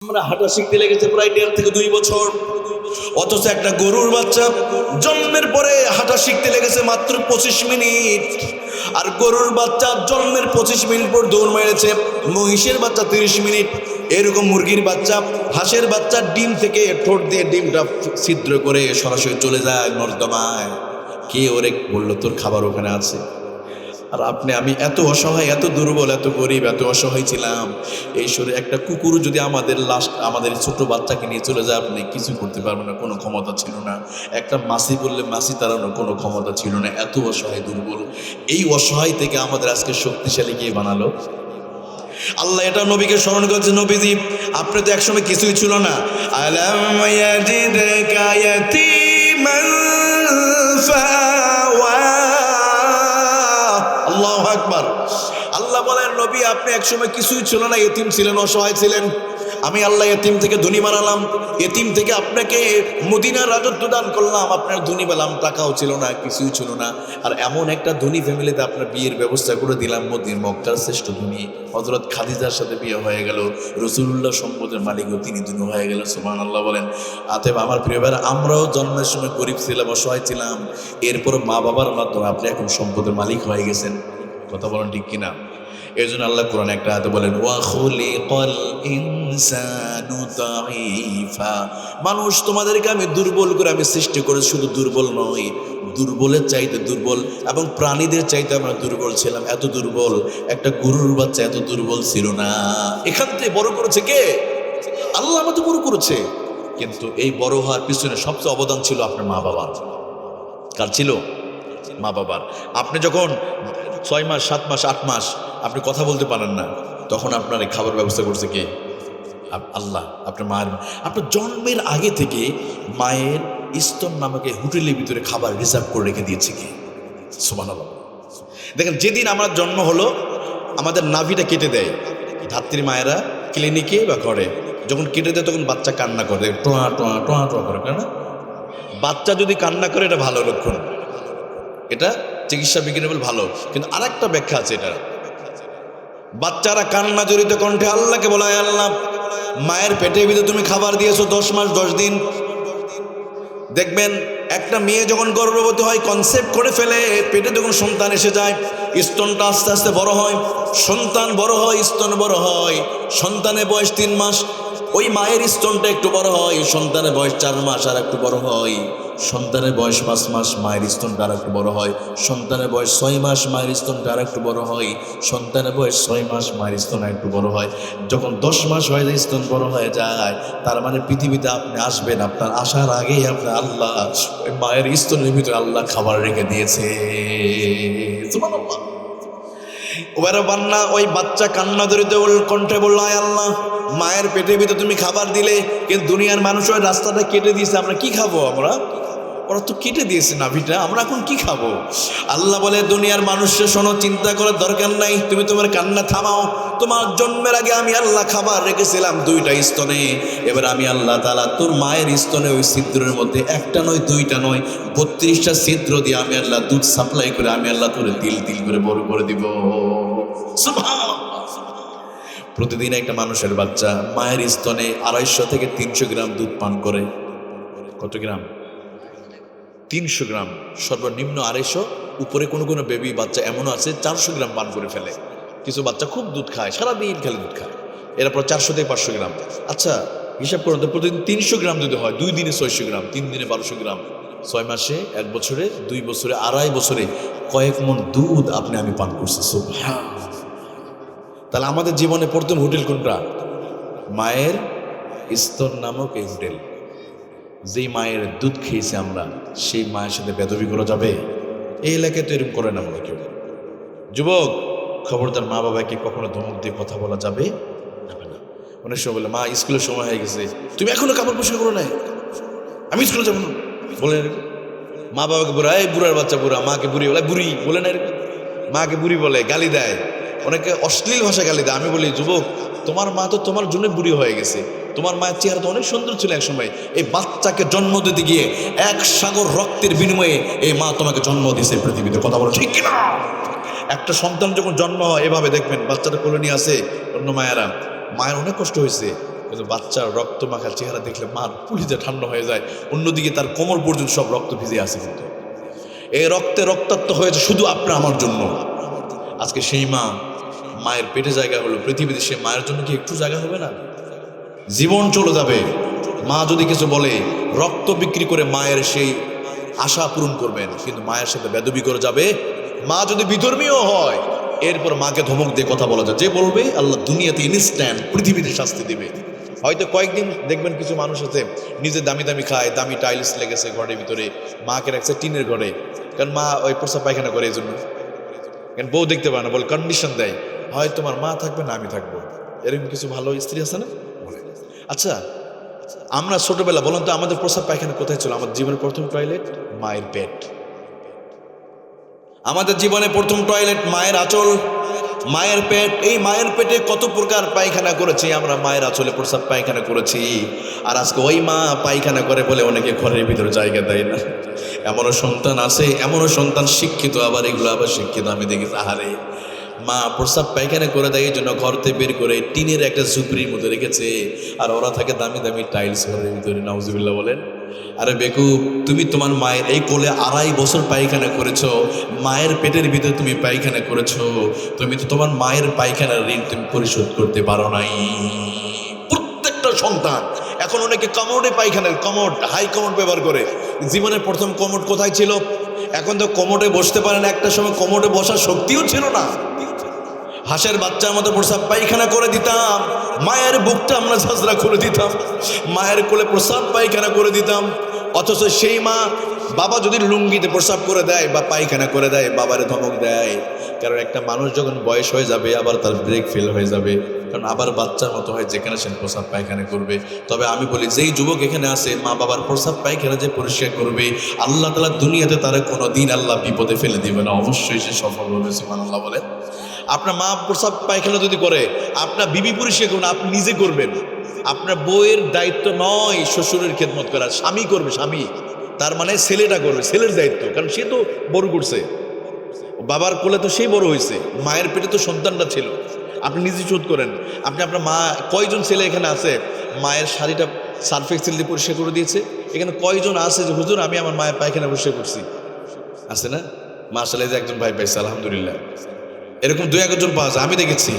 আমরা হাঁটা শিখতে লেগেছে প্রায় 1.5 থেকে 2 বছর, অথচ একটা গরুর বাচ্চা জন্মের পরে হাঁটা শিখতে লেগেছে মাত্র 25 মিনিট। আর গরুর বাচ্চা জন্মের 25 মিনিট পর দৌড় মেরেছে, মহিষের বাচ্চা 30 মিনিট। এরকম মুরগির বাচ্চা, হাঁসের বাচ্চা ডিম থেকে ঠোঁট দিয়ে ডিমটা ছিদ্র করে সরাসরি চলে যায় নর্দমায়। কে ওরে বললো তোর খাবার ওখানে আছে? আর আমি এত অসহায়, এত দুর্বল, এত গরিব, এত অসহায় ছিলাম। এই শরীরে একটা কুকুর যদি আমাদের ছোট বাচ্চাকে নিয়ে চলে যায়, আপনি কিছু করতে পারবেন না, কোনো ক্ষমতা ছিল না। একটা মাছি বললে মাছি তাড়ানোর কোনো ক্ষমতা ছিল না, এত অসহায় দুর্বল। এই অসহায় থেকে আমাদের আজকে শক্তিশালী কে বানালো? আল্লাহ এটা নবীকে স্মরণ করেছে, নবীজি আপনি তো একসময় কিছুই ছিল না। আলাম ইয়াজিদকা ইয়াতীমান ফাআওয়া। আল্লাহু আকবার। আল্লাহ বলেন নবী আপনি একসময় কিছুই ছিল না, এতিম ছিলেন, অসহায় ছিলেন। আমি আল্লাহ এতিম থেকে ধনী বানালাম, এতিম থেকে আপনাকে মদিনার রাজত্ব দান করলাম। আপনার ধনী পেলাম, টাকাও ছিল না, কিছুই ছিল না। আর এমন একটা ধনী ফ্যামিলিতে আপনার বিয়ের ব্যবস্থা করে দিলাম। মক্কার শ্রেষ্ঠ ধনী হযরত খাদিজার সাথে বিয়ে হয়ে গেল। রাসূলুল্লাহ সম্পদের মালিকও তিনি ধনী হয়ে গেল। সুবহানাল্লাহ বলেন। অতএব আমার প্রিয় ভাইরা, আমরাও জন্মের সময় গরিব ছিলাম, অসহায় ছিলাম। এরপর মা বাবার মাধ্যমে আপনি এখন সম্পদের মালিক হয়ে গেছেন। কথা বলেন ঠিক কিনা? এই জন্য আল্লাহ কোরআনে একটা আয়াতে বলেন, ওয়া খুলিকাল ইনসানু দাঈফা। মানুষ তোমাদেরকে আমি দুর্বল করে আমি সৃষ্টি করে, শুধু দুর্বল নয়, দুর্বলের চাইতে দুর্বল, এবং প্রাণীদের চাইতে আমরা দুর্বল ছিলাম। এত দুর্বল, একটা গরুর বাচ্চা এত দুর্বল ছিল না। এখান থেকে বড় করেছে কে? আল্লাহ আমাদের বড় করেছে। কিন্তু এই বড় হওয়ার পিছনে সবচেয়ে অবদান ছিল আপনার মা বাবার। কার ছিল? মা বাবার। আপনি যখন 6 মাস, 7 মাস, 8 মাস আপনি কথা বলতে পারেন না, তখন আপনার এই খাবার ব্যবস্থা করছে কে? আল্লাহ। আপনার মায়ের, আপনার জন্মের আগে থেকে মায়ের স্তন নামক হোটেলের ভিতরে খাবার রিজার্ভ করে রেখে দিয়েছে কে? সুবহানাল্লাহ। দেখেন, যেদিন আমার জন্ম হলো আমাদের নাভিটা কেটে দেয় ধাত্রী মায়েরা, ক্লিনিকে বা ঘরে যখন কেটে দেয় তখন বাচ্চা কান্না করে, টোয়া টোয়া টোয়া টোয়া করে, না? বাচ্চা যদি কান্না করে এটা ভালো লক্ষণ, এটা চিকিৎসা বিজ্ঞানী বলে ভালো। কিন্তু আর একটা ব্যাখ্যা আছে এটা, বাচ্চারা কান্না জড়িত কণ্ঠে আল্লাহকে বলায়, আল্লাহ মায়ের পেটের ভিতরে তুমি খাবার দিয়েছো 10 মাস 10 দিন। দেখবেন একটা মেয়ে যখন গর্ভবতী হয় কনসেপ্ট করে ফেলে, পেটে যখন সন্তান এসে যায় স্তনটা আস্তে আস্তে বড় হয়, সন্তান বড় হয়, স্তন বড় হয়। সন্তানের বয়স 3 মাস, ওই মায়ের স্তনটা একটু বড় হয়। সন্তানের বয়স 4 মাস, আর একটু বড় হয়। সন্তানের বয়স 5 মাস, মায়ের স্তনটা আর একটু বড় হয়। সন্তানের বয়স 6 মাস, মায়ের স্তনটা আর একটু বড় হয়। সন্তানের বয়স 6 মাস, মায়ের স্তন আর একটু বড় হয়। যখন 10 মাস হয়ে যায়, স্তন বড় হয়ে যায়, তার মানে পৃথিবীতে আপনি আসবেন, আপনার আসার আগেই আপনার আল্লাহ ওই মায়ের স্তনের ভিতরে আল্লাহ খাবার রেখে দিয়েছে। সুবহানাল্লাহ। ওরা বান্না ওই বাচ্চা কান্না ধরিতে কণ্ঠে বলল, আয় আল্লাহ মায়ের পেটের ভিতরে তুমি খাবার দিলে, কিন্তু দুনিয়ার মানুষ ওই রাস্তাটা কেটে দিয়েছে, আমরা কি খাবো? ওরা তো কেটে দিয়েছে নাভিটা, আমরা এখন কি খাবো? আল্লাহ বলে, দুনিয়ার মানুষের শোনো, চিন্তা করার দরকার নাই, তুমি তোমার কান্না থামাও। তোমার জন্মের আগে আমি আল্লাহ খাবার রেখেছিলাম 2টা স্তনে। এবার আমি আল্লাহ তাআলা তোর মায়ের স্তনে ওই ছিদ্রের মধ্যে 1টা নয় 2টা নয় 32টা ছিদ্র দিয়ে আমি আল্লাহ দুধ সাপ্লাই করে আমি আল্লাহ তোরে তিল তিল করে বড় করে দিব। সুবহানাল্লাহ। প্রতিদিন একটা মানুষের বাচ্চা মায়ের স্তনে 250 থেকে 300 গ্রাম দুধ পান করে। কত গ্রাম? 300 গ্রাম, সর্বনিম্ন 250। উপরে কোনো কোনো বেবি বাচ্চা এমনও আছে 400 গ্রাম পান করে ফেলে। কিছু বাচ্চা খুব দুধ খায়, সারাদিন খেলে দুধ খায়, এরপর 400 থেকে 500 গ্রাম। আচ্ছা হিসাব করুন তো, প্রতিদিন 300 গ্রাম যদি হয়, 2 দিনে 600 গ্রাম, 3 দিনে 1200 গ্রাম, 6 মাসে, 1 বছরে, 2 বছরে, 2.5 বছরে কয়েক মণ দুধ আমি পান করছি। সুবহানাল্লাহ। তাহলে আমাদের জীবনে প্রথম হোটেল কোনটা? মায়ের স্তন নামক এই হোটেল। যেই মায়ের দুধ খেয়েছি আমরা, সেই মায়ের সাথে বেদবি করা যাবে? এই এলাকায় তো এরকম করে না বলে কেউ। যুবক খবরদার, মা বাবাকে কখনো ধমক দিয়ে কথা বলা যাবে না। অনেক সময় বলে, মা স্কুলের সময় হয়ে গেছে, তুমি এখনো কাপড় পরিষ্কার করো নাই, আমি স্কুলে যাবো না, বলে এরকম। মা বাবাকে বুড়া, এই বুড়ার বাচ্চা বুড়া, মাকে বুড়ি বলে, বুড়ি বলে না এরকম, মাকে বুড়ি বলে, গালি দেয়, অনেকে অশ্লীল ভাষা গালি দেয়। আমি বলি, যুবক তোমার মা তো তোমার জন্য বুড়ি হয়ে গেছে, তোমার মায়ের চেহারা তো অনেক সুন্দর ছিল এক সময়। এই বাচ্চাকে জন্ম দিতে গিয়ে 1 সাগর রক্তের বিনিময়ে এই মা তোমাকে জন্ম দিয়েছে পৃথিবীতে। কথা বলো ঠিক কিনা? একটা সন্তান যখন জন্ম হয় এভাবে দেখবেন, বাচ্চাটা কোলে নিয়ে আসে অন্য মায়েরা, মায়ের অনেক কষ্ট হয়েছে, কিন্তু বাচ্চার রক্ত মাখা চেহারা দেখলে মার পুলিতে ঠান্ডা হয়ে যায়, অন্যদিকে তার কোমর পর্যন্ত সব রক্ত ভিজে আছে। কিন্তু এই রক্তে রক্তাক্ত হয়েছে শুধু আপনার আমার জন্য। আজকে সেই মা, মায়ের পেটে জায়গা হলো, পৃথিবীতে সে মায়ের জন্য কি একটু জায়গা হবে না? জীবন চলে যাবে, মা যদি কিছু বলে রক্ত বিক্রি করে মায়ের সেই আশা পূরণ করবেন, কিন্তু মায়ের সাথে বেদবি করে যাবে। মা যদি বিধর্মীয় হয়, এরপর মাকে ধমক দিয়ে কথা বলা যায়, যে বলবে আল্লাহ দুনিয়াতে ইনস্ট্যান্ট পৃথিবীতে শাস্তি দিবে। হয়তো কয়েকদিন দেখবেন কিছু মানুষ আছে নিজে দামি দামি খায়, দামি টাইলস লেগেছে ঘরের ভিতরে, মাকে রাখছে টিনের ঘরে, কারণ মা ওই প্রস্রাব পায়খানা করে এই জন্য। কারণ বউ দেখতে পারে না, বলে কন্ডিশন দেয়, হয় তোমার মা থাকবে না আমি থাকবো। এরকম কিছু ভালো স্ত্রী আছে না? আচ্ছা, আমরা ছোটবেলা বলুন তো আমাদের প্রস্রাব পায়খানা কোথায় ছিল? আমাদের জীবনের প্রথম টয়লেট মায়ের পেট। আমাদের জীবনে প্রথম টয়লেট মায়ের আঁচল, মায়ের পেট। এই মায়ের পেটে কত প্রকার পায়খানা করেছি আমরা, মায়ের আঁচলে প্রস্রাব পায়খানা করেছি। আর আজকে ওই মা পায়খানা করে বলে অনেকে ঘরের ভিতরে জায়গা দেয় না। এমনও সন্তান আছে, এমনও সন্তান শিক্ষিত, আবার এগুলো আবার শিক্ষিত আমি দেখি। আহারে, মা প্রস্রাব পায়খানা করে দেয়, এই জন্য ঘরতে বের করে টিনের একটা ঝুপড়ির মধ্যে রেখেছে, আর ওরা থাকে দামি দামি টাইলস ঘরের ভিতরে। নাউজুবিল্লাহ বলেন। আরে বেকুব, তুমি তোমার মায়ের এই কোলে 2.5 বছর পায়খানা করেছো, মায়ের পেটের ভিতরে তুমি পায়খানা করেছো, তুমি তো তোমার মায়ের পায়খানার ঋণ তুমি পরিশোধ করতে পারো নাই। প্রত্যেকটা সন্তান এখন অনেকে কমোডে পায়খানার, কমোড, হাই কমোড ব্যবহার করে। জীবনের প্রথম কমোড কোথায় ছিল? এখন তো কমোডে বসতে পারে না, একটা সময় কমোডে বসার শক্তিও ছিল না। হাঁসের বাচ্চার মতো প্রস্রাব পায়খানা করে দিতাম, মায়ের বুকটা আমরা ঝাঁঝরা করে দিতাম, মায়ের কোলে প্রস্রাব পায়খানা করে দিতাম। অথচ সেই মা, বাবা যদি লুঙ্গিতে প্রস্রাব করে দেয় বা পায়খানা করে দেয়, বাবারে ধমক দেয়। কারণ একটা মানুষ যখন বয়স হয়ে যাবে, আবার তার ব্রেক ফেল হয়ে যাবে, কারণ আবার বাচ্চার মতো হয়, যেখানে সে প্রস্রাব পায়খানা করবে। তবে আমি বলি, যেই যুবক এখানে আছে, মা বাবার প্রস্রাব পায়খানা যে পরিষ্কার করবে, আল্লাহ তাআলা দুনিয়াতে তারা কোনো দিন আল্লাহ বিপদে ফেলে দিবে না, অবশ্যই সে সফল হবে। সুবহানাল্লাহ বলে। আপনার মা প্রস্রাব পায়খানা যদি করে, আপনার বিবি পরিষ্কার করবেন, আপনি নিজে করবেন। আপনার বউয়ের দায়িত্ব নয় শ্বশুরের খেদমত করা, স্বামী করবে, স্বামী। তার মানে ছেলেটা করবে, ছেলের দায়িত্ব, কারণ সে তো বড় করছে, বাবার কোলে তো সেই বড় হয়েছে, মায়ের পেটে তো সন্তানটা ছিল। আপনি নিজে শোধ করেন। আপনি আপনার মা, কয়জন ছেলে এখানে আছে মায়ের শাড়িটা সার্ফ এক্সেল দিয়ে পরিষ্কার করে দিয়েছে? এখানে কয়জন আছে যে হুজুর আমি আমার মায়ের পায়খানা পরিষ্কার করছি? আছে না? মাশাআল্লাহ, যে একজন ভাই পাইছে, আলহামদুলিল্লাহ। এরকম 2-1 জন পাওয়া যায়, আমি দেখেছি।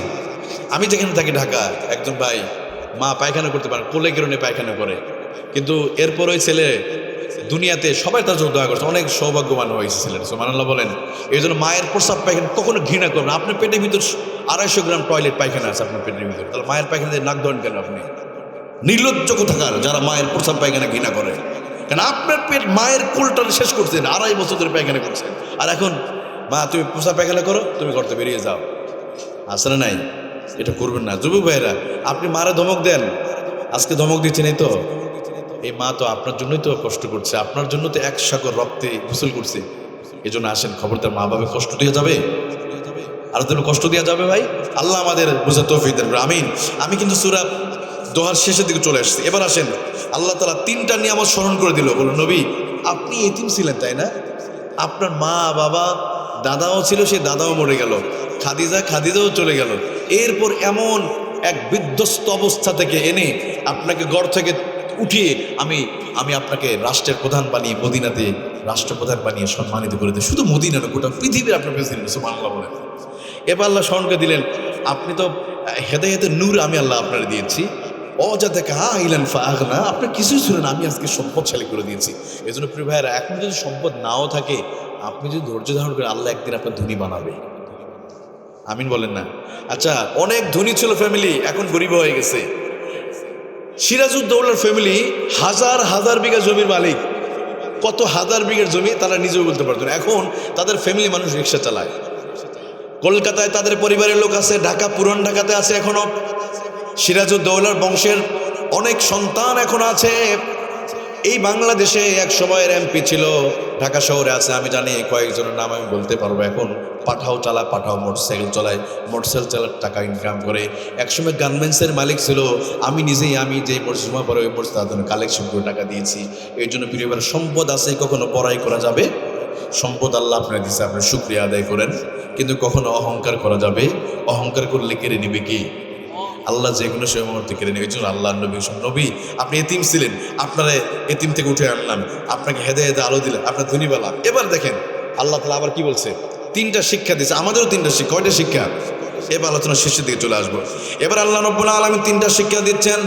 আমি যেখানে থাকি ঢাকা, একজন ভাই মা পায়খানা করতে পারে, কোলে কেরণে পায়খানা করে, কিন্তু এরপর ওই ছেলে দুনিয়াতে সবাই তার জন্য দোয়া করছে, অনেক সৌভাগ্যবান হয়েছে ছেলেটা। সুবহানাল্লাহ বলেন। এই জন্য মায়ের প্রস্রাব পায়খানা কখনো ঘৃণা করবেন। আপনার পেটের ভিতর 250 গ্রাম টয়লেট পায়খানা আছে আপনার পেটের ভিতরে, তাহলে মায়ের পায়খানা দিয়ে নাক ধরেন কেন আপনি? নির্লজ্জ কোথাকার যারা মায়ের প্রস্রাব পায়খানা ঘৃণা করে। কারণ আপনার পেট, মায়ের কোলটা শেষ করছেন, 2.5 বছর ধরে পায়খানা করছেন, আর এখন মা তুমি প্রস্রাব পায়খানা করো, তুমি করতে বেরিয়ে যাও। আসলে নাই, এটা করবেন না যুবক ভাইরা। আপনি মারা ধমক দেন, আজকে ধমক দিচ্ছেন, এই তো এই মা তো আপনার জন্যই তো কষ্ট করছে, আপনার জন্য তো 1 সাগর রক্তে গোসল করছে। এই জন্য আসেন, খবরদার মা বাবা কষ্ট দিয়ে যাবে, আর জন্য কষ্ট দেওয়া যাবে ভাই। আল্লাহ আমাদের বুঝা তৌফিক দেন, আমিন। আমি কিন্তু সূরা দোহার শেষের দিকে চলে আসছি। এবার আসেন, আল্লাহ তাআলা 3টা নিয়ামত স্মরণ করে দিল। বলুন নবী, আপনি এতিম ছিলেন তাই না? আপনার মা বাবা, দাদাও ছিল, সে দাদাও মরে গেল, খাদিজাও চলে গেল। এরপর এমন এক বিধ্বস্ত অবস্থা থেকে এনে আপনাকে ঘর থেকে উঠিয়ে আমি আপনাকে রাষ্ট্রের প্রধান বানিয়ে, মদিনাতে রাষ্ট্রপ্রধান বানিয়ে সম্মানিত করে দিই। শুধু মদিনা না, গোটা পৃথিবীর আপনার প্রেসিডেন্ট। সুবহানাল্লাহ বলেন। এবার আল্লাহ স্মরণকে দিলেন, আপনি তো হেদায়েতের নূর আমি আল্লাহ আপনার দিয়েছি। অজাদাকা আইলান ফাআগনা, আপনার কিছুই ছিল না, আমি আজকে সম্পদশালী করে দিয়েছি। এই জন্য প্রিয় ভাইয়েরা, এখন যদি সম্পদ নাও থাকে, আপনি যদি ধৈর্য ধারণ করেন, আল্লাহ একদিন আপনার ধনী বানাবে। আমিন বলেন না? আচ্ছা, অনেক ধনী ছিল ফ্যামিলি, এখন গরিব হয়ে গেছে। সিরাজউদ্দৌলার ফ্যামিলি হাজার হাজার বিঘা জমির মালিক, কত হাজার বিঘার জমি তারা নিজেও বলতে পারতো না। এখন তাদের ফ্যামিলি মানুষ রিক্সা চালায়। কলকাতায় তাদের পরিবারের লোক আছে, ঢাকা, পুরান ঢাকাতে আছে এখনো। সিরাজউদ্দৌলার বংশের অনেক সন্তান এখন আছে। এই বাংলাদেশে এক সময়ের এমপি ছিল, ঢাকা শহরে আছে, আমি জানি কয়েকজনের নাম আমি বলতে পারবো। এখন পাঠাও চালায়, পাঠাও মোটরসাইকেল চালায়, মোটরসাইকেল চালার টাকা ইনকাম করে। একসময় গার্মেন্টসের মালিক ছিল। আমি নিজেই, আমি যেই মোটর জমা পরে ওই মোটর তার জন্য কালেকশন করে টাকা দিয়েছি। এই জন্য পরিবার সম্পদ আছে, কখনো বড়াই করা যাবে। সম্পদ আল্লাহ আপনার দিচ্ছে, আপনি শুকরিয়া আদায় করেন। কিন্তু কখনো অহংকার করা যাবে, অহংকার করলে কেড়ে নিবে কি? আল্লাহ যে কোনো সময় মুহূর্তে কেড়ে নেবে। এই জন্য আল্লাহ নবী নবী আপনি এতিম ছিলেন, আপনারা এতিম থেকে উঠে আনলাম, আপনাকে হেদায়েতে আলো দিলাম, আপনার ধনী বালাম। এবার দেখেন আল্লাহ তাআলা আবার কি বলছে, তিনটা শিক্ষা দিয়েছে, আমাদেরও তিনটা শিক্ষা। কয়টা শিক্ষা? এবার আলোচনা শেষের দিকে চলে আসবো। এবার আল্লাহ রাব্বুল আলামিন তিনটা শিক্ষা দিচ্ছেন।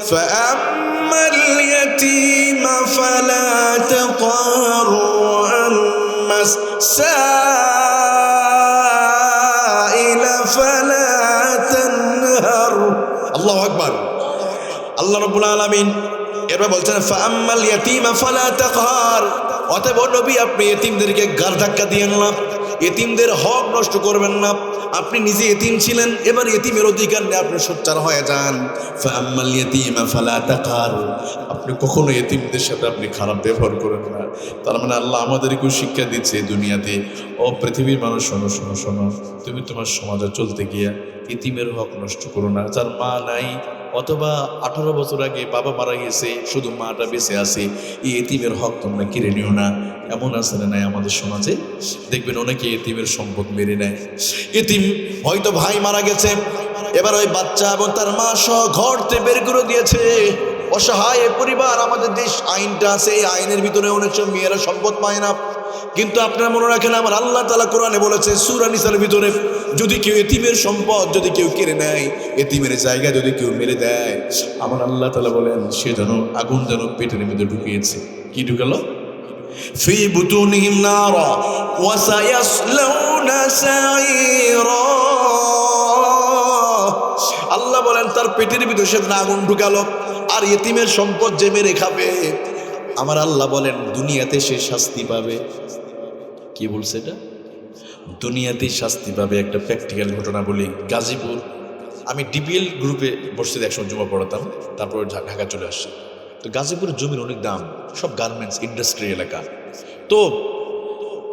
ফাআম্মাল ইয়াতীমা ফালা তাকহার আম্মাস সাইলা ফালা তানহার। আল্লাহু আকবার। আল্লাহ রাব্বুল আলামিন এরপর বলছেন ফাআম্মাল ইয়াতীমা ফালা তাকহার, অতএব নবী আপনি এতিমদেরকে গার ধাক্কা দিয়েন না, এতিমদের হক নষ্ট করবেন না। আপনি নিজে এতিম ছিলেন, এবার এতিমের অধিকার নিয়ে আপনি সোচ্চার হয়ে যান। ফাআম্মাল ইয়াতীমা ফালা তাকহার, আপনি কখনো এতিমদের সাথে আপনি খারাপ ব্যবহার করেন না। তার মানে আল্লাহ আমাদেরকেও শিক্ষা দিচ্ছে দুনিয়াতে, ও পৃথিবীর মানুষ শোনো শোনো শোনো, তুমি তোমার সমাজে চলতে গিয়া এতিমের হক নষ্ট করো না। যার মা নাই অথবা 18 বছর আগে বাবা মারা গেছে, শুধু মাটা বেঁচে আছে, এই এতিমের হক তোমরা কেড়ে নিও না। এমন আছে না নাই আমাদের সমাজে? দেখবেন অনেকে এতিমের সম্পদ মেরে নেয়। এতিম হয়তো ভাই মারা গেছে, এবার ওই বাচ্চা এবং তার মা সহ ঘর থেকে বের করে দিয়েছে। অসহায় পরিবার, আমাদের দেশ আইনটা আছে, এই আইনের ভিতরে অনেক সময় মেয়েরা সম্পদ পায় না। কিন্তু আপনারা মনে রাখেন, আমার আল্লাহ তাআলা কোরআনে বলেছে সূরা নিসার ভিতরে, যদি কেউ এতিমের সম্পদ যদি কেউ কেড়ে নেয়, এতিমের জায়গায় যদি কেউ মেরে দেয়, আমার আল্লাহ তাআলা বলেন সে যেন আগুন যেন পেটের মধ্যে ঢুকিয়েছে। কি ঢুকালো? ফি বুতুনিহিম নারা ওয়া সায়াসলাউনা সাঈরা। আল্লাহ বলেন তার পেটের ভিতরে সে আগুন ঢুকালো। আর এতিমের সম্পদ যে মেরে খাবে, আমার আল্লাহ বলেন দুনিয়াতে সে শাস্তি পাবে। কি বলছে এটা? দুনিয়াতেই শাস্তি পাবে। একটা প্র্যাকটিক্যাল ঘটনা বলি। গাজীপুর, আমি ডিপিএল গ্রুপে বসতে একসময় জমা পড়াতাম, তারপরে ঢাকা চলে আসছি। তো গাজীপুরের জমির অনেক দাম, সব গার্মেন্টস ইন্ডাস্ট্রি এলাকা। তো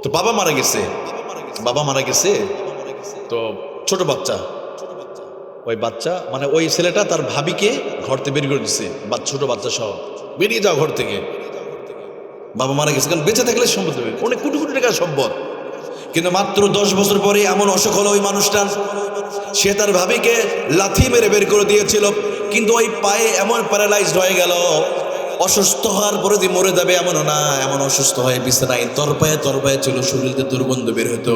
তো বাবা মারা গেছে, তো ছোট বাচ্চা, ওই বাচ্চা মানে ওই ছেলেটা তার ভাবিকে ঘর থেকে বের করে দিচ্ছে, ছোট বাচ্চা সহ, বেরিয়ে যাও ঘর থেকে, বাবা মারা গেছে। কারণ বেঁচে থাকলে সম্পদ দেবে, অনেক কোটি কোটি টাকার সম্পদ। কিন্তু মাত্র 10 বছর পরে এমন অসুখ হলো ওই মানুষটার, সে তার ভাবিকে লাথি মেরে বের করে দিয়েছিল, কিন্তু ওই পায়ে এমন প্যারালাইজড হয়ে গেল, অসুস্থ হওয়ার পরে যে মরে যাবে এমনও না, এমন অসুস্থ হয়ে বিছানায় তরপায়ে ছিল, শরীরে দুর্গন্ধ বের হতো।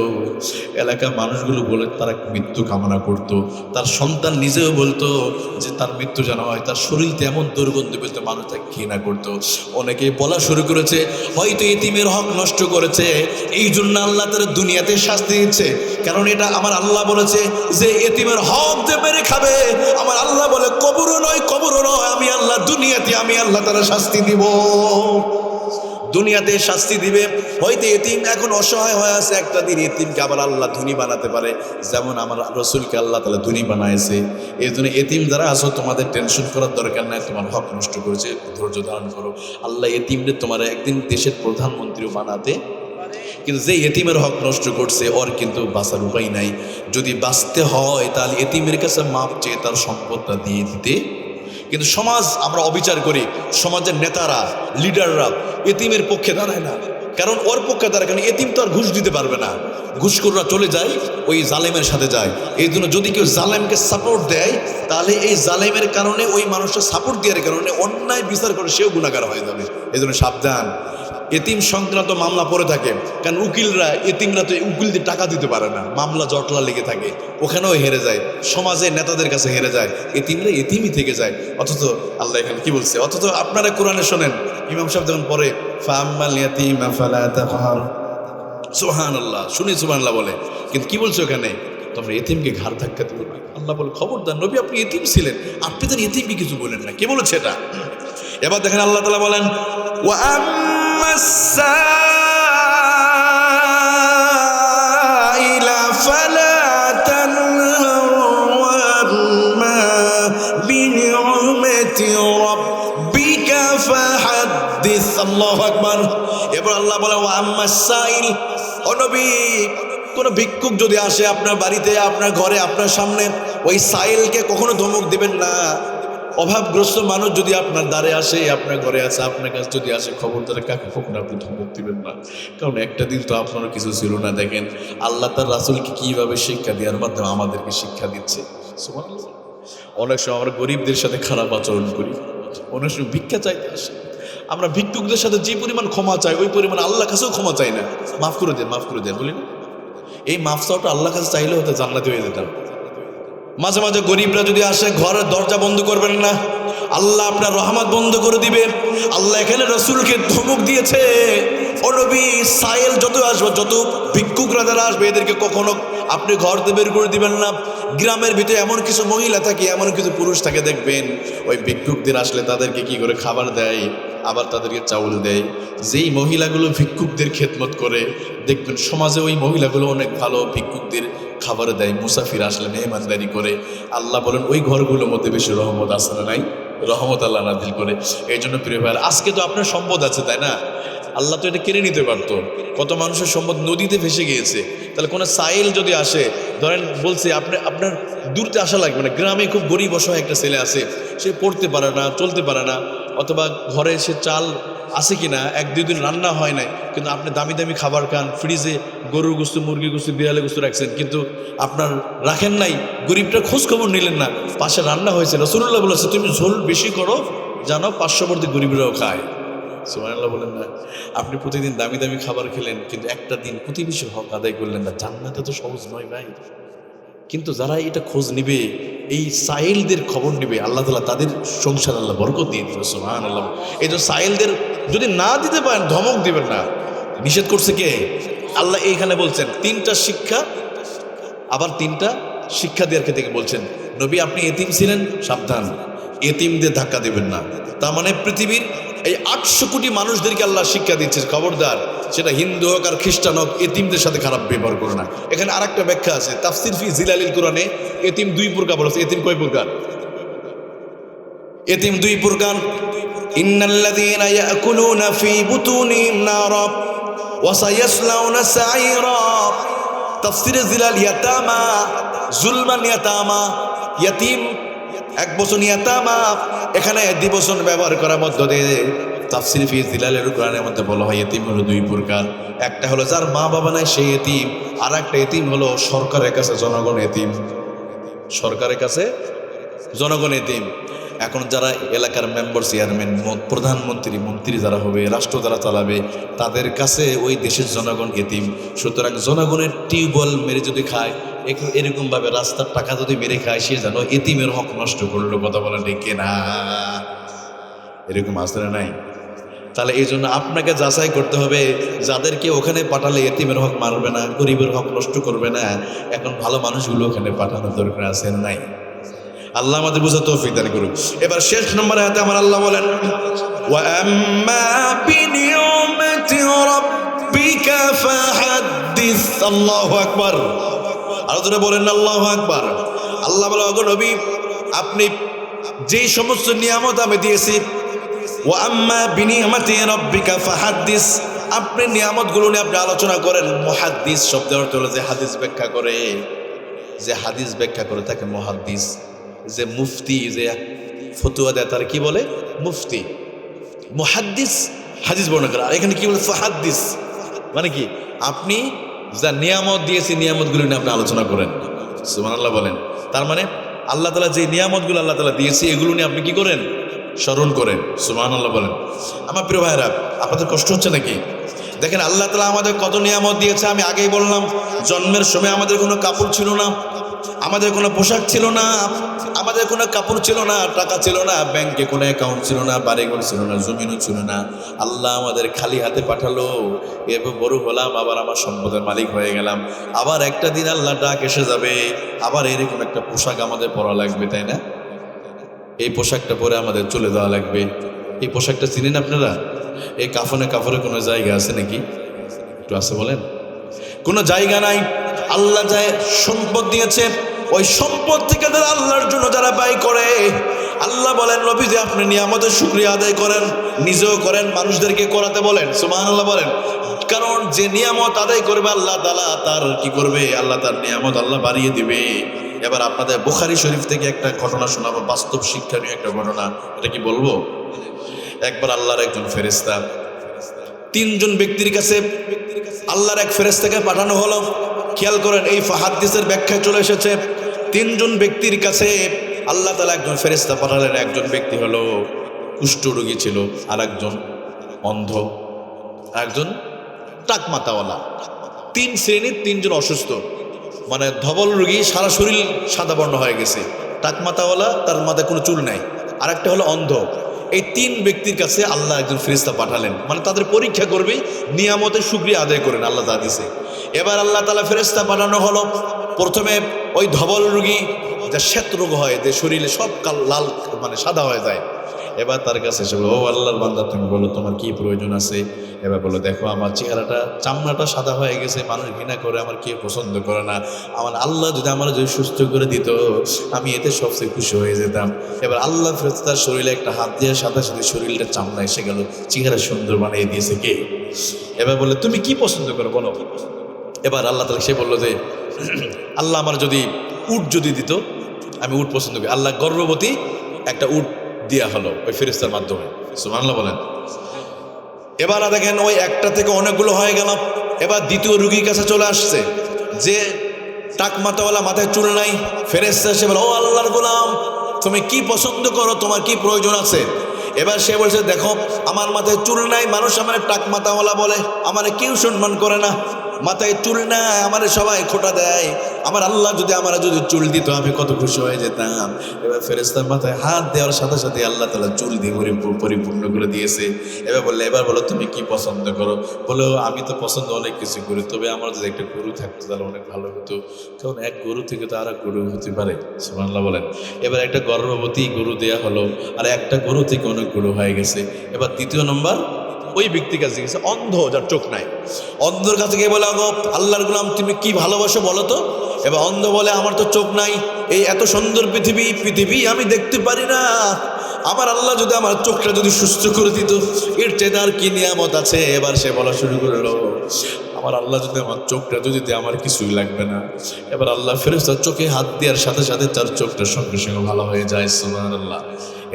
এলাকার মানুষগুলো বলে তারা মৃত্যু কামনা করত। তার সন্তান নিজেও বলতো যে তার মৃত্যু যেন হয়, তার শরীরতে এমন দুর্গন্ধ বেরোতো, মানুষ তাকে ঘৃণা করতো। অনেকে বলা শুরু করেছে হয়তো এতিমের হক নষ্ট করেছে, এই জন্য আল্লাহ তার দুনিয়াতে শাস্তি দিচ্ছে। কারণ এটা আমার আল্লাহ বলেছে যে এতিমের হক যে মেরে খাবে, আমার আল্লাহ বলে কবরও নয়, আমি আল্লাহ দুনিয়াতে আমি আল্লাহ তারা শাস্তি দিব, দুনিয়াতে শাস্তি দিবে। হয়তো এতিম এখন অসহায় হয়ে আছে, একটা দিন এতিমকে আবার আল্লাহ ধনী বানাতে পারে, যেমন আমার রসুলকে আল্লাহ তাআলা ধনী বানাইছে। এই জন্য এতিম যারা আছো তোমাদের টেনশন করার দরকার নাই, তোমার হক নষ্ট করেছে ধৈর্য ধারণ করো। আল্লাহ এতিমদের তোমার একদিন দেশের প্রধানমন্ত্রীও বানাতে, কিন্তু যে এতিমের হক নষ্ট করছে ওর কিন্তু বাঁচার উপায় নাই। যদি বাঁচতে হয় তাহলে এতিমের কাছে মাপ চেয়ে তার সম্পদটা দিয়ে দিতে। কিন্তু সমাজ আমরা অবিচার করি, সমাজের নেতারা লিডাররা এতিমের পক্ষে দাঁড়ায় না, কারণ ওর পক্ষে দাঁড়ায়, কারণ এতিম তো আর ঘুষ দিতে পারবে না, ঘুষখোররা চলে যায় ওই জালেমের সাথে যায়। এই জন্য যদি কেউ জালেমকে সাপোর্ট দেয়, তাহলে এই জালেমের কারণে ওই মানুষটা সাপোর্ট দেওয়ার কারণে অন্যায় বিচার করে সেও গুনাহগার হয়ে যাবে। এই জন্য সাবধান। এতিম সংক্রান্ত মামলা পড়ে থাকে, কারণ এতিমরা তো উকিলদের টাকা দিতে পারে না, মামলা জটলা লেগে থাকে, ওখানেও হেরে যায়, সমাজে নেতাদের কাছে হেরে যায়, এতিমরা এতিমই থেকে যায়। অথচ আল্লাহ এখানে কি বলছে? অথচ আপনারা কোরআনে শোনেন, ইমাম সাহেব যখন পড়ে ফাআম্মাল ইয়াতীমা ফালা তাকহার, সুবহানাল্লাহ, শুনি সুবহানাল্লাহ বলে, কিন্তু কি বলছে ওখানে? তোমরা এতিমকে ঘাড় ধাক্কা দিবে না। আল্লাহ বলে খবরদার নবী, আপনি এতিম ছিলেন, আপনি তো এতিমকে কিছু বলেন না। কে বলেছে এটা? এবার দেখেন আল্লাহ তাআলা বলেন ওয়া আম্মাস সাইলা ফালা তানহার ওয়া আম্মা বিনি'মাতি রাব্বিকা ফাহাদ্দিস। আল্লাহু আকবার। এবার আল্লাহ বলে ওয়া আম্মাস সাইল, ও নবী কোন ভিক্ষুক যদি আসে আপনার বাড়িতে, আপনার ঘরে, আপনার সামনে, ওই সাইলকে কখনো ধমক দিবেন না। অভাবগ্রস্ত মানুষ যদি আপনার দ্বারে আসে, আপনার ঘরে আছে, আপনার কাছে যদি আসে, খবরদার কাকে কখনো আপনি ধমক দিবেন না, কারণ একটা দিন তো আপনারও কিছু ছিল না। দেখেন আল্লাহ তার রাসূলকে কিভাবে শিক্ষা দেওয়ার মাধ্যমে আমাদেরকে শিক্ষা দিচ্ছে। সুবহানাল্লাহ। অনেক সময় আমরা গরিবদের সাথে খারাপ আচরণ করি, অনেক সময় ভিক্ষা চাইতে আসে, আমরা ভিক্ষুকদের সাথে যে পরিমাণ ক্ষমা চাই ওই পরিমাণ আল্লাহর কাছেও ক্ষমা চাই না। মাফ করে দেন, মাফ করে দেন বলি না, এই মাফ চাওয়াটা আল্লাহর কাছে চাইলে হয়তো জান্নাতি হয়ে যেতাম। মাঝে মাঝে গরিবরা যদি আসে ঘরের দরজা বন্ধ করবেন না, আল্লাহ আপনার রহমত বন্ধ করে দিবে। আল্লাহ এখানে রসুলকে ধমক দিয়েছে, ও নবী সাইল যত আসবে, যত ভিক্ষুকরা যারা আসবে এদেরকে কখনো আপনি ঘর থেকে বের করে দিবেন না। গ্রামের ভিতরে এমন কিছু মহিলা থাকে, এমন কিছু পুরুষ থাকে, দেখবেন ওই ভিক্ষুকদের আসলে তাদেরকে কি করে খাবার দেয়, আবার তাদেরকে চাউল দেয়। যেই মহিলাগুলো ভিক্ষুকদের খেদমত করে দেখবেন সমাজে ওই মহিলাগুলো অনেক ভালো, ভিক্ষুকদের খাবার দেয়, মুসাফির আসলে মেহমানদারি করে। আল্লাহ বলেন ওই ঘরগুলোর মধ্যে বেশি রহমত আসে না, নাই রহমত আল্লাহ নাজিল করে। এই জন্য প্রিয় ভাই, আজকে তো আপনার সম্পদ আছে তাই না, আল্লাহ তো এটা কেড়ে নিতে পারতো। কত মানুষের সম্পদ নদীতে ভেসে গিয়েছে, তাহলে কোনো সাইল যদি আসে, ধরেন বলছে আপনার দূরতে আসা লাগবে না, গ্রামে খুব গরিব অসহায় একটা ছেলে আছে, সে পড়তে পারে না, চলতে পারে না, অথবা ঘরে সে চাল আছে কিনা 1-2 দিন রান্না হয় নাই, কিন্তু আপনি দামি দামি খাবার খান, ফ্রিজে গরুর গোস্ত, মুরগির গোস্ত, বিড়ালের গোস্ত রাখছেন, কিন্তু আপনার রাখেন নাই, গরিবটার খোঁজ খবর নিলেন না, পাশে রান্না হয়েছে। রাসূলুল্লাহ বলেছে তুমি ঝোল বেশি করো, জানো পার্শ্ববর্তী গরিবরাও খায়। সুবহানাল্লাহ বলেন না। আপনি প্রতিদিন দামি দামি খাবার খেলেন, কিন্তু একটা দিন প্রতিবেশীর হক আদায় করলেন না। জান্নাতে তো সহজ নয় ভাই, কিন্তু যারা এটা খোঁজ নিবে, এই সাইলদের খবর নিবে, আল্লাহ তাআলা তাদের সংসার আল্লাহ বরকত দিয়ে দিবে। সুবহানাল্লাহ। এই যে সাইলদের যদি না দিতে পারেন, ধমক দিবেন না। নিষেধ করছে কে? আল্লাহ এইখানে বলছেন 3টা শিক্ষা, আবার 3টা শিক্ষা দেওয়ার ক্ষেত্রে বলছেন নবী আপনি এতিম ছিলেন, সাবধান, এতিমদের ধাক্কা দেবেন না। তার মানে পৃথিবীর এই 800 কোটি মানুষদেরকে আল্লাহ শিক্ষা দিচ্ছে, খবরদার, সেটা হিন্দু হোক আর খ্রিস্টান হোক, এতিমদের সাথে খারাপ ব্যবহার করো না। এখানে আরেকটা ব্যাখ্যা আছে, তাফসির ফি জিলালিল কোরআনে এতিম 2 প্রকার বলেছে। এতিম কয় প্রকার? এতিম 2 প্রকার। ইন্নাল্লাযীনা ইয়াকুলুনা ফি বুতুনিহিম নারা ওয়া সায়াসলাউনা সাঈরা। তাফসিরে জিলাল ইয়াতামা, যুলমান ইয়াতামা, ইয়াতিম 1 বছর, ইয়াতামা এখানে দ্বিবচন ব্যবহার করার মধ্য দিয়ে তাফসির ফি জিলালের কোরআনের মধ্যে বলা হয় এতিম হলো 2 প্রকার। একটা হলো যার মা বাবা নাই সেই এতিম, আর একটা এতিম হলো সরকারের কাছে জনগণ এতিম। সরকারের কাছে জনগণ এতিম। এখন যারা এলাকার মেম্বার, চেয়ারম্যান, প্রধানমন্ত্রী, মন্ত্রী যারা হবে, রাষ্ট্র যারা চালাবে, তাদের কাছে ওই দেশের জনগণ এতিম। সুতরাং জনগণের টিউবওয়েল মেরে যদি খায়, এরকমভাবে রাস্তার টাকা যদি মেরে খায়, সে যেন এতিমের হক নষ্ট করলো। কথা বলা ঠিক না? এরকম আসলে নাই। তাহলে এই জন্য আপনাকে যাচাই করতে হবে, যাদেরকে ওখানে পাঠালে এতিমের হক মারবে না, গরিবের হক নষ্ট করবে না, এখন ভালো মানুষগুলো ওখানে পাঠানোর দরকার আছে নাই? আল্লাহ আমাদের বুঝা তৌফিক দান করুন। এবার শেষ নম্বর আয়াতে আমার আল্লাহ বলেন ওয়া আম্মা বিনিয়ামাতি রাব্বিকা ফাহাদ্দিস। আল্লাহু আকবার। আর জোরে বলেন আল্লাহু আকবার। আল্লাহ বলে ওগো নবী আপনি যেই সমস্ত নিয়ামত আমি দিয়েছি, ওয়া আম্মা বিনিয়ামাতি রাব্বিকা ফাহাদ্দিস, আপনি নিয়ামতগুলো নিয়ে আপনি আলোচনা করেন। মুহাদ্দিস শব্দের অর্থ হলো যে হাদিস ব্যাখ্যা করে, যে হাদিস ব্যাখ্যা করে তাকে মুহাদ্দিস। যে মুফতি, যে ফতুয়া দেয় তার কি বলে? মুফতি। মুহাদ্দিস হাদিস বর্ণনা করে। আর এখানে কি বলে? ফাহাদ্দিস মানে কি? আপনি যা নিয়ামত দিয়েছি নিয়ামতগুলো নিয়ে আপনি আলোচনা করেন। সুবহানাল্লাহ বলেন। তার মানে আল্লাহ তাআলা যে নিয়ামতগুলো আল্লাহ তাআলা দিয়েছে এগুলো নিয়ে আপনি কি করেন? স্মরণ করেন। সুবহানাল্লাহ বলেন। আমার প্রিয় ভাইরা, আপনাদের কষ্ট হচ্ছে নাকি? দেখেন আল্লাহ তাআলা আমাদের কত নিয়ামত দিয়েছে। আমি আগেই বললাম, জন্মের সময় আমাদের কোনো কাপড় ছিল না, আমাদের কোনো পোশাক ছিল না, আমাদের কোনো কাপড় ছিল না, টাকা ছিল না, ব্যাংকে কোনো অ্যাকাউন্ট ছিল না, বাড়িঘর ছিল না, জমিনও ছিল না। আল্লাহ আমাদের খালি হাতে পাঠালো। এরপর বড় হলাম, আবার আমার সম্পদের মালিক হয়ে গেলাম। আবার একটা দিন আল্লাহ ডাক এসে যাবে, আবার এরকম একটা পোশাক আমাদের পরা লাগবে, তাই না? এই পোশাকটা পরে আমাদের চলে যাওয়া লাগবে। এই পোশাকটা চিনেন আপনারা? এই কাফনে কোনো জায়গা আছে নাকি? একটু আছে বলেন? কোনো জায়গা নাই। আল্লাহ যায় সম্পদ দিয়েছে, ওই সম্পদ থেকে যারা আল্লাহর জন্য যারা ব্যয় করে, আল্লাহ বলেন নবী যে আপনি নিয়ামতের শুকরিয়া আদায় করেন, নিজেও করেন, মানুষদেরকে করাতে বলেন। সুবহানাল্লাহ বলেন। কারণ যে নিয়ামত আদায় করবে আল্লাহ তাআলা তার কি করবে? আল্লাহ তার নিয়ামত আল্লাহ বাড়িয়ে দিবে। এবার আপনাদের বুখারী শরীফ থেকে একটা ঘটনা শোনাবো, বাস্তব শিক্ষণীয় একটা ঘটনা। এটা কি বলবো? একবার আল্লাহর একজন ফেরেশতা 3 জন ব্যক্তির কাছে আল্লাহর এক ফেরেশতাকে পাঠানো হলো। খেয়াল করেন, এই ফাহাদ্দিসের ব্যাখ্যায় চলে এসেছে 3 জন ব্যক্তির কাছে আল্লাহ তাআলা একজন ফেরেশতা পাঠালেন। একজন ব্যক্তি হলো কুষ্ঠরোগী ছিল, আর একজন অন্ধ, একজন টাকমাতাওয়ালা। তিন শ্রেণীর তিনজন অসুস্থ, মানে ধবল রোগী সারা শরীর সাদা বর্ণ হয়ে গেছে, টাকমাতাওয়ালা তার মাথায় কোনো চুল নাই, আর একটা হলো অন্ধ। এই তিন ব্যক্তির কাছে আল্লাহ একজন ফেরেশতা পাঠালেন, মানে তাদের পরীক্ষা করবে, নিয়ামতের শুকরিয়া আদায় করেন আল্লাহ তা দিছে। এবার আল্লাহ তাআলা ফেরেশতা পাঠানো হলো। প্রথমে ওই ধবল রোগী, যা শ্বেত রোগ হয়, যে শরীরে সব লাল মানে সাদা হয়ে যায়, এবার তার কাছে এসে বলো, ও আল্লাহর বান্দা, তুমি বলো তোমার কি প্রয়োজন আছে। এবার বলো, দেখো আমার চেহারাটা চামড়াটা সাদা হয়ে গেছে, মানুষ ঘৃণা করে, আমার কেউ পছন্দ করে না, আমার আল্লাহ যদি সুস্থ করে দিত, আমি এতে সবচেয়ে খুশি হয়ে যেতাম। এবার আল্লাহ ফেরেশতার শরীরে একটা হাত দিয়ে সাথে সাথে শরীরটা চামড়া এসে গেল, চেহারা সুন্দর বানিয়ে দিয়েছে কে। এবার বলে, তুমি কি পছন্দ করো বলো। এবার আল্লাহ তাআলা সে বললো যে, আল্লাহ আমার যদি উট যদি দিত, আমি উট পছন্দ করি। আল্লাহ গর্ভবতী একটা উট দেয়া হলো ওই ফেরেশতার মাধ্যমে, সুবহানাল্লাহ বলেন। এবার দেখেন ওই একটা থেকে অনেকগুলো হয়ে গেল। এবার দ্বিতীয় রুগীর কাছে চলে আসছে, যে টাকমাতাওয়ালা, মাথায় চুল নাই। ফেরেশতা এসে বলে, ও আল্লাহর গোলাম, তুমি কি পছন্দ করো, তোমার কি প্রয়োজন আছে। এবার সে বলছে, দেখো আমার মাথায় চুল নাই, মানুষ আমার টাকমাতাওয়ালা বলে, আমার কেউ সম্মান করে না, মাথায় চুল না, আমার সবাই খোঁটা দেয়, আমার আল্লাহ যদি চুল দিত, আমি কত খুশি হয়ে যেতাম। এবার ফেরেশতার মাথায় হাত দেওয়ার সাথে সাথে আল্লাহ তাআলা চুল দিয়ে পরিপূর্ণ করে দিয়েছে। এবার বলো তুমি কি পছন্দ করো। বলো, আমি তো পছন্দ অনেক কিছু করি, তবে আমার যদি একটা গরু থাকতো তাহলে অনেক ভালো হতো, কারণ এক গরু থেকে তো আর এক গরু হতে পারে, সুবহানাল্লাহ বলেন। এবার একটা গর্ভবতী গরু দেয়া হলো, আর একটা গরু থেকে অনেক গরু হয়ে গেছে। এবার দ্বিতীয় নম্বর ওই ব্যক্তির কাছে গেছে, অন্ধ, যার চোখ নাই। অন্ধর কাছে গিয়ে বলে, আল্লাহর গোলাম, তুমি কি ভালোবাসো বলো তো। এবার অন্ধ বলে, আমার তো চোখ নাই, এই এত সুন্দর পৃথিবী আমি দেখতে পারি না, আমার আল্লাহ যদি আমার চোখটা যদি সুস্থ করে দিত, এর চেয়ে আর কি নিয়ামত আছে। এবার সে বলা শুরু করলো, আমার আল্লাহ যদি আমার চোখটা যদি দেয়, আমার কিছুই লাগবে না। এবার আল্লাহ ফেরেশতার চোখে হাত দেওয়ার সাথে সাথে তার চোখটা সঙ্গে সঙ্গে ভালো হয়ে যায়, সুবহানাল্লাহ।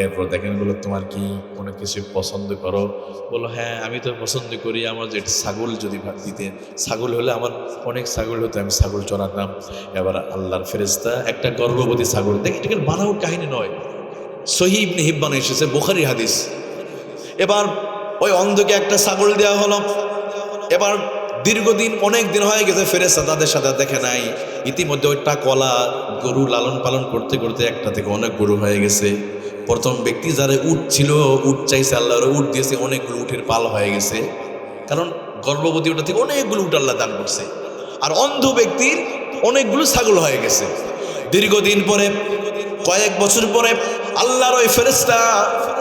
এরপর দেখেন, বলো তোমার কি কোনো কিছু পছন্দ করো। বলো, হ্যাঁ আমি তো পছন্দ করি, আমার যে ছাগল যদি ভাত দিতেন, ছাগল হলে আমার অনেক ছাগল হতো, আমি ছাগল চড়াতাম। এবার আল্লাহর ফেরেশতা একটা গর্ভবতী ছাগল, দেখেন এটা বানাও কাহিনী নয়, সহিহ ইবনে হিব্বানে এসেছে, বুখারী হাদিস। এবার ওই অন্ধকে একটা ছাগল দেওয়া হলো। এবার দীর্ঘদিন, অনেক দিন হয়ে গেছে, ফেরেশতা তাদের সাথে দেখে নাই। ইতিমধ্যে ওইটা কলা গরু লালন পালন করতে করতে একটা থেকে অনেক গরু হয়ে গেছে। প্রথম ব্যক্তি যারা উট ছিল, উট চাইছে, আল্লাহর উট দিয়েছে, অনেকগুলো উটের পাল হয়ে গেছে, কারণ গর্ভবতী ওটা থেকে অনেকগুলো উট আল্লাহ দান করছে। আর অন্ধ ব্যক্তির অনেকগুলো ছাগল হয়ে গেছে। দীর্ঘদিন পরে, কয়েক বছর পরে, আল্লাহর ওই ফেরেশতা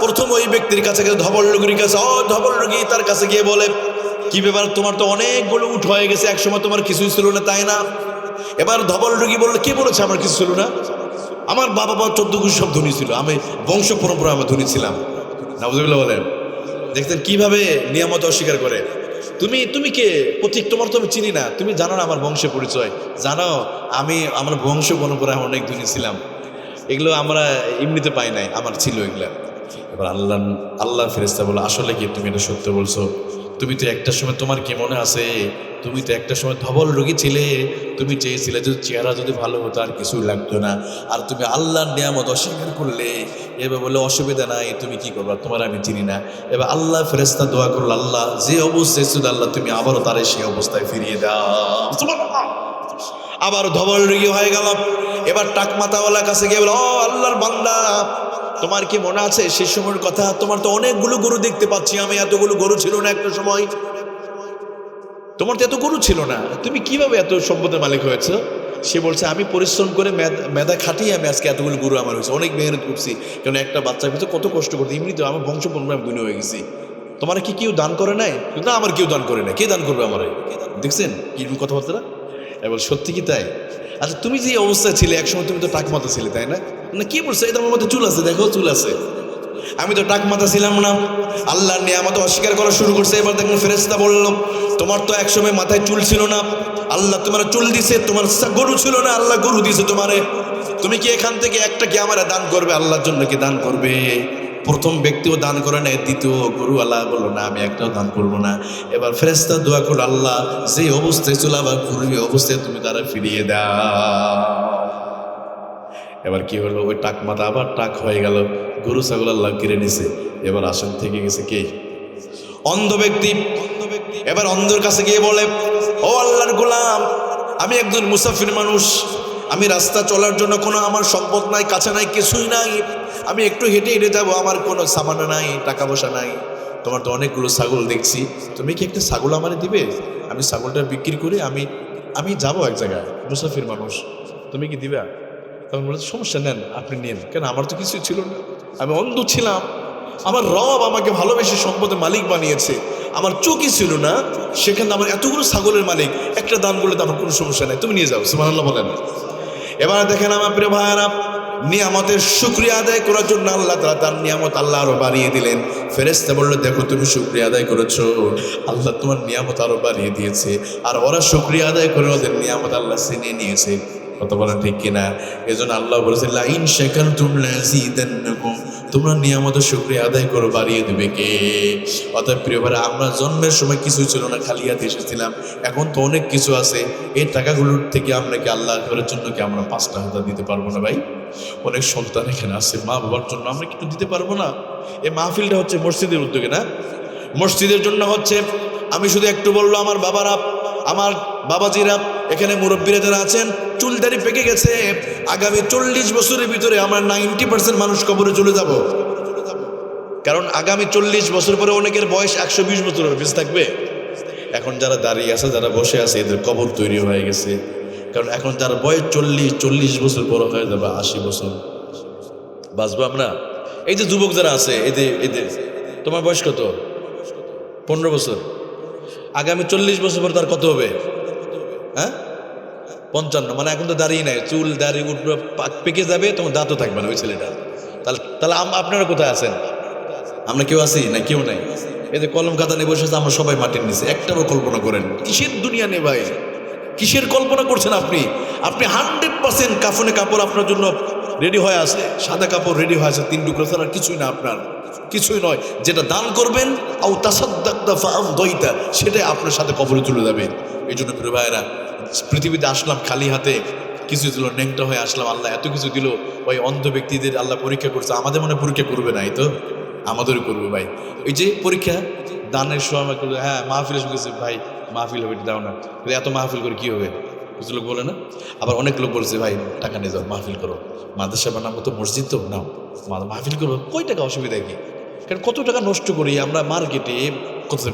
প্রথম ওই ব্যক্তির কাছে গেছে, ধবল রোগীর কাছে। ধবল রোগী তার কাছে গিয়ে বলে, কি ব্যাপার, তোমার তো অনেকগুলো উট হয়ে গেছে, একসময় তোমার কিছুই ছিল না, তাই না। এবার ধবল রোগী বললো, কে বলেছে আমার কিছু ছিল না, আমার বাবা 14 গোষ্ঠী সব ধনী ছিল, আমি বংশ পরম্পরা আমি ধনী ছিলাম। নাউজুবিল্লাহ বলেন। দেখতেন কিভাবে নিয়ামত অস্বীকার করে। তুমি কে প্রতীক, তোমার তো আমি চিনি না, তুমি জানো না আমার বংশের পরিচয়, জানো আমার বংশ পরম্পরা অনেক ধনী ছিলাম, এগুলো আমরা এমনিতে পাই নাই, আমার ছিল এগুলা। এবার আল্লাহ ফেরেশতা বলে, আসলে কি তুমি এটা সত্য বলছো? তুমি তো একটা সময়, তোমার কি মনে আছে, তুমি তো একটা সময় ধবল রোগী ছিলে, তুমি চেয়েছিলে যদি চেহারা যদি ভালো হতো, আর কিছুই লাগতো না, আর তুমি আল্লাহর নিয়ামত অস্বীকার করলে। এবার বলে, অসুবিধা নাই, তুমি কি করবা, তোমার আমি চিনি না। এবার আল্লাহ ফেরেশতা দোয়া করলো, আল্লাহ যে অবস্থায় ছিল, আল্লাহ তুমি আবারও তারে সেই অবস্থায় ফিরিয়ে দাও। আবার ধবল রোগী হয়ে গেল। এবার টাকমাতাওয়ালার কাছে গিয়ে বলো, আল্লাহর বান্দা, তোমার কি মনে আছে সেই সময়ের কথা, তোমার তো অনেকগুলো গরু দেখতে পাচ্ছি, আমি এতগুলো গরু ছিল না একটা সময়, তোমার তো এত গরু ছিল না, তুমি কিভাবে এত সম্পদের মালিক হয়েছে? সে বলছে, আমি পরিশ্রম করে মেধা খাটিয়ে আমি আজকে এতগুলো গরু আমার হয়েছে, অনেক মেহনত করছি, কারণ একটা বাচ্চার ভিতরে কত কষ্ট করতে, এমনিতে আমার বংশ পরম্পরা আমি ধনী হয়ে গেছি। তোমার কি কেউ দান করে নাই? না, আমার কেউ দান করে নাই, কে দান করবে আমার? দেখছেন কি কথাবার্তা। এবার সত্যি কি তাই? আচ্ছা, তুমি যে অবস্থায় ছিলে একসময়, তুমি তো টাকমাতা ছিলে, তাই না? না, কি বলছো, এই তোমার মধ্যে চুল আছে, দেখো চুল আছে, আমি তো টাকমাতা ছিলাম না। আল্লাহর নিয়ামত অস্বীকার করা শুরু করছে। এবার দেখুন ফেরেশতা বলল, তোমার তো একসময় মাথায় চুল ছিল না, আল্লাহ তোমার চুল দিছে, তোমার গরু ছিল না, আল্লাহ গরু দিছে তোমারে, তুমি কি এখান থেকে একটা কি আমার দান করবে, আল্লাহর জন্য কি দান করবে? প্রথম ব্যক্তিও দান করে না, দ্বিতীয় গরু আল্লাহ বললো, না আমি একটাও দান করবো না। এবার ফেরেশতা দোয়া করলো, আল্লাহ যে অবস্থায় ছিল আবার পূর্বে অবস্থায় তুমি তারা ফিরিয়ে দাও। এবার কি হলো, ওই টাক মাথা আবার টাক হয়ে গেল, গরু ছাগল আল্লাহ কেড়ে নিছে। এবার আসন থেকে গেছে কে? অন্ধ ব্যক্তি। এবার অন্ধর কাছে গিয়ে বলে, ও আল্লাহর গোলাম, আমি একজন মুসাফির মানুষ, আমি রাস্তা চলার জন্য কোনো আমার সম্পদ নাই, কাছে নাই, কিছুই নাই, আমি একটু হেঁটে হেঁটে যাবো, আমার কোনো সামানা নাই, টাকা পয়সা নাই। তোমার তো অনেকগুলো ছাগল দেখছি, তুমি কি একটা ছাগল আমারে দিবে? আমি ছাগলটা বিক্রি করে আমি যাবো এক জায়গায়, মুসাফির মানুষ, তুমি কি দিবা? তখন বলে, সমস্যা নেন, আপনি নিন। কেন, আমার তো কিছুই ছিল না, আমি অন্ধ ছিলাম, আমার রব আমাকে ভালোবেসে সম্পদের মালিক বানিয়েছে, আমার চোখই ছিল না, সেখানে আমার এতগুলো ছাগলের মালিক, একটা দান করলে তো আমার কোনো সমস্যা নেই, তুমি নিয়ে যাও। সুবহানাল্লাহ বলেন। এবার দেখেন আমার প্রিয় ভাইয়েরা, নিয়ামতের শুকরিয়া আদায় করার জন্য আল্লাহ তাআলা তার নিয়ামত আল্লাহ আরো বাড়িয়ে দিলেন। ফেরেশতা বলল, দেখো তুমি শুকরিয়া আদায় করেছো, আল্লাহ তোমার নিয়ামত আরো বাড়িয়ে দিয়েছে। আর ওরা শুকরিয়া আদায় করে ওদের নিয়ামত আল্লাহ ছিনিয়ে নিয়েছে। কত বলেন ঠিক কিনা? এজন্য আল্লাহ বলেছেন, লা ইন শাকারতুম লাযিদান্নাকুম, তোমরা নিয়ামতের শুকরিয়া আদায় করো, বাড়িয়ে দেবে কে? অতএব প্রিয় ভাইরা, আমরা জন্মের সময় কিছু ছিল না, খালি হাতে এসেছিলাম, এখন তো অনেক কিছু আছে। এই টাকাগুলোর থেকে আমরা কি আল্লাহ ঘরের জন্য কি আমরা 5টা হাজার দিতে পারবো না ভাই? অনেক সন্তান এখানে আছে, মা বাবার জন্য আমরা কিন্তু দিতে পারবো না? এই মাহফিলটা হচ্ছে মসজিদের উদ্যোগে না, মসজিদের জন্য হচ্ছে। আমি শুধু একটু বললো, আমার বাবারা, আমার বাবাজিরা, এখানে মুরব্বীরা যারা আছেন, চুলদারি পেকে গেছে, আগামী 40 বছরের ভিতরে আমরা 90% মানুষ কবরে চলে যাব। কারণ আগামী 40 বছর পরে অনেকের বয়স 120 বছরের বেশি থাকবে। এখন যারা দাঁড়িয়ে আছে, যারা বসে আছে, এদের কবর তৈরি হয়ে গেছে। কারণ এখন যার বয়স 40 বছর বড় হয়ে যাবে, 80 বছর বাঁচবো আমরা। এই যে যুবক যারা আছে, এদের তোমার বয়স কত? 15 বছর। আগামী 40 বছর পর তার কত হবে? হ্যাঁ, 55। মানে এখন তো দাঁড়িয়ে নাই, চুল দাড়ি উঠবে, পেকে যাবে, তখন দাঁতও থাকবে না ওই ছেলেটা। তাহলে আপনারা কোথায় আছেন? আমরা কেউ আছি না? কেউ নাই। এই যে কলম খাতা নিয়ে বসে আছে, আমরা সবাই মাটির নিচে। একটারও কল্পনা করেন, কিসের দুনিয়া নেই ভাই? কিসের কল্পনা করছেন আপনি? 100% কাফনে কাপড় আপনার জন্য রেডি হয়ে আছে, সাদা কাপড় রেডি হয়ে আছে, 3 টুকরো ছাড়া কিছুই না, আপনার কিছুই নয়। যেটা দান করবেন, আও তাসাদ্দাকতা ফাআমদাইতা, সেটাই আপনার সাথে কবরে চলে যাবে। এই জন্য প্রিয় ভাইয়েরা, পৃথিবীতে আসলাম খালি হাতে, কিছু দিল, ন্যাংটা হয়ে আসলাম, আল্লাহ এত কিছু দিল। ওই অন্ধ ব্যক্তিদের আল্লাহ পরীক্ষা করছে, আমাদের মনে পরীক্ষা করবে না? এই তো আমাদেরও করবে ভাই। এই যে পরীক্ষা দানের সময় করবে, হ্যাঁ মাহফিল শুনেছে ভাই, মাহফিল হবে, দাও না, কিন্তু এত মাহফিল করে কি হবে? কিছু লোক বলে না। আবার অনেক লোক বলছে, ভাই টাকা নিয়ে যাও, মাহফিল করো, মাদ্রাসা বানাবো তো, মসজিদ তো নাও, মাহফিল করবো, কয় টাকা, অসুবিধা কি? কারণ কত টাকা নষ্ট করি আমরা মার্কেটে, কত